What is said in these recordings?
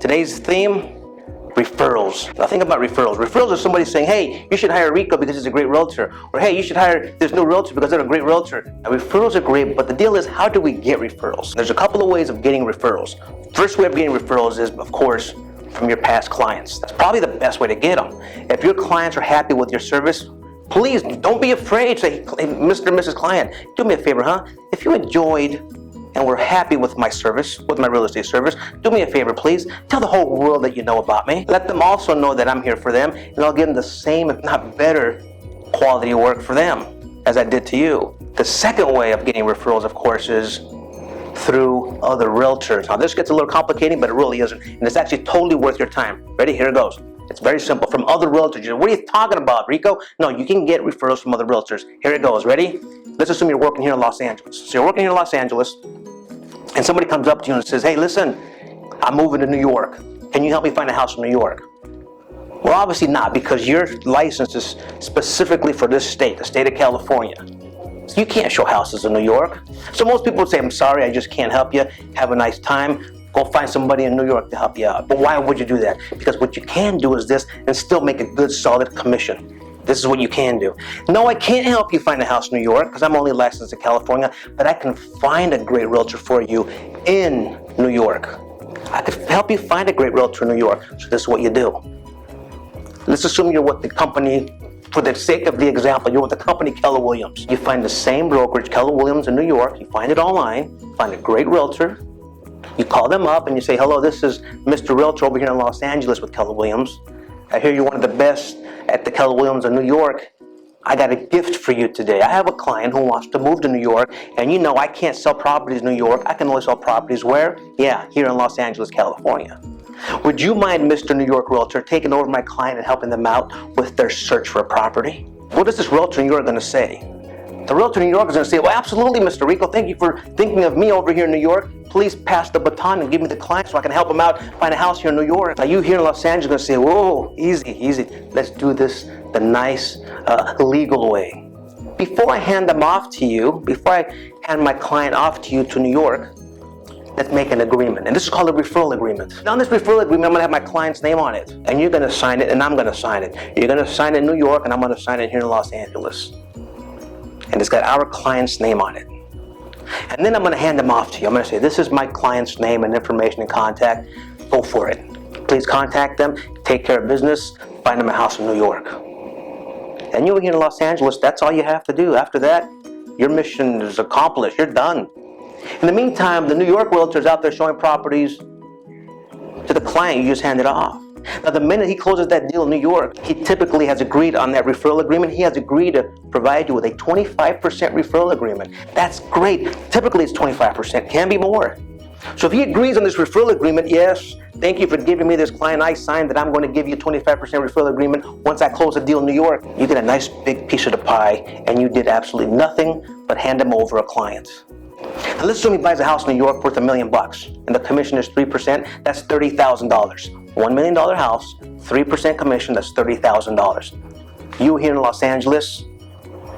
Today's theme, referrals. Now think about referrals. Referrals are somebody saying, hey, you should hire Rico because he's a great realtor. Or hey, you should hire this new realtor because they're a great realtor. Now referrals are great, but the deal is, how do we get referrals? There's a couple of ways of getting referrals. First way of getting referrals is, of course, from your past clients. That's probably the best way to get them. If your clients are happy with your service, please don't be afraid to say, hey, Mr. and Mrs. Client, do me a favor, huh? If you enjoyed and were happy with my service, with my real estate service, do me a favor, please. Tell the whole world that you know about me. Let them also know that I'm here for them, and I'll give them the same, if not better, quality work for them as I did to you. The second way of getting referrals, of course, is through other realtors. Now, this gets a little complicated, but it really isn't, and it's actually totally worth your time. Ready? Here it goes. It's very simple. From other realtors. What are you talking about, Rico? No, you can get referrals from other realtors. Here it goes. Ready? Let's assume you're working here in Los Angeles. So you're working here in Los Angeles, and somebody comes up to you and says, hey, listen, I'm moving to New York. Can you help me find a house in New York? Well, obviously not, because your license is specifically for this state, the state of California. So you can't show houses in New York. So most people would say, I'm sorry, I just can't help you. Have a nice time. Go find somebody in New York to help you out. But why would you do that? Because what you can do is this and still make a good, solid commission. This is what you can do. No, I can't help you find a house in New York because I'm only licensed in California, but I can find a great realtor for you in New York. I could help you find a great realtor in New York. So this is what you do. Let's assume you're with the company, for the sake of the example, you're with the company Keller Williams. You find the same brokerage, Keller Williams in New York. You find it online, find a great realtor. You call them up and you say, hello, this is Mr. Realtor over here in Los Angeles with Keller Williams. I hear you're one of the best at the Keller Williams in New York. I got a gift for you today. I have a client who wants to move to New York, and you know I can't sell properties in New York. I can only sell properties where? Yeah, here in Los Angeles, California. Would you mind, Mr. New York Realtor, taking over my client and helping them out with their search for a property? What is this realtor in New York going to say? The realtor in New York is going to say, well, absolutely, Mr. Rico. Thank you for thinking of me over here in New York. Please pass the baton and give me the client so I can help them out find a house here in New York. Now, you here in Los Angeles are going to say, whoa, easy, easy. Let's do this the nice, legal way. Before I hand them off to you, before I hand my client off to you to New York, let's make an agreement. And this is called a referral agreement. Now, on this referral agreement, I'm going to have my client's name on it. And you're going to sign it, and I'm going to sign it. You're going to sign it in New York, and I'm going to sign it here in Los Angeles. And it's got our client's name on it. And then I'm going to hand them off to you. I'm going to say, this is my client's name and information and contact. Go for it. Please contact them, take care of business, find them a house in New York. And you here in Los Angeles, that's all you have to do. After that, your mission is accomplished. You're done. In the meantime, the New York realtor is out there showing properties to the client. You just hand it off. Now, the minute he closes that deal in New York, he typically has agreed on that referral agreement. He has agreed to provide you with a 25% referral agreement. That's great. Typically, it's 25%. Can be more. So if he agrees on this referral agreement, yes, thank you for giving me this client. I signed that I'm going to give you a 25% referral agreement once I close a deal in New York. You get a nice big piece of the pie, and you did absolutely nothing but hand him over a client. Now, let's assume he buys a house in New York worth $1 million, and the commission is 3%. That's $30,000. $1 million house, 3% commission, that's $30,000. You here in Los Angeles,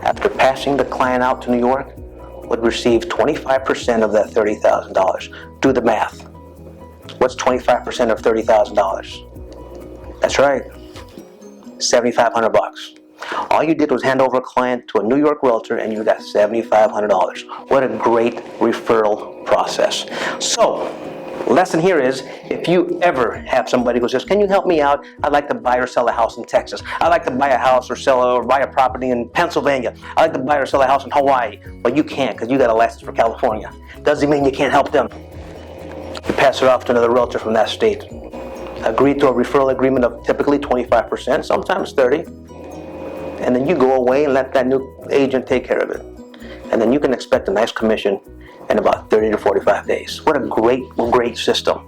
after passing the client out to New York, would receive 25% of that $30,000. Do the math. What's 25% of $30,000? That's right, $7,500. All you did was hand over a client to a New York realtor and you got $7,500. What a great referral process. So, lesson here is, if you ever have somebody who says, can you help me out? I'd like to buy or sell a house in Texas. I'd like to buy a house or buy a property in Pennsylvania. I'd like to buy or sell a house in Hawaii. Well, you can't because you got a license for California. Doesn't mean you can't help them. You pass it off to another realtor from that state. Agree to a referral agreement of typically 25%, sometimes 30%. And then you go away and let that new agent take care of it. And then you can expect a nice commission in about 30 to 45 days. What a great system.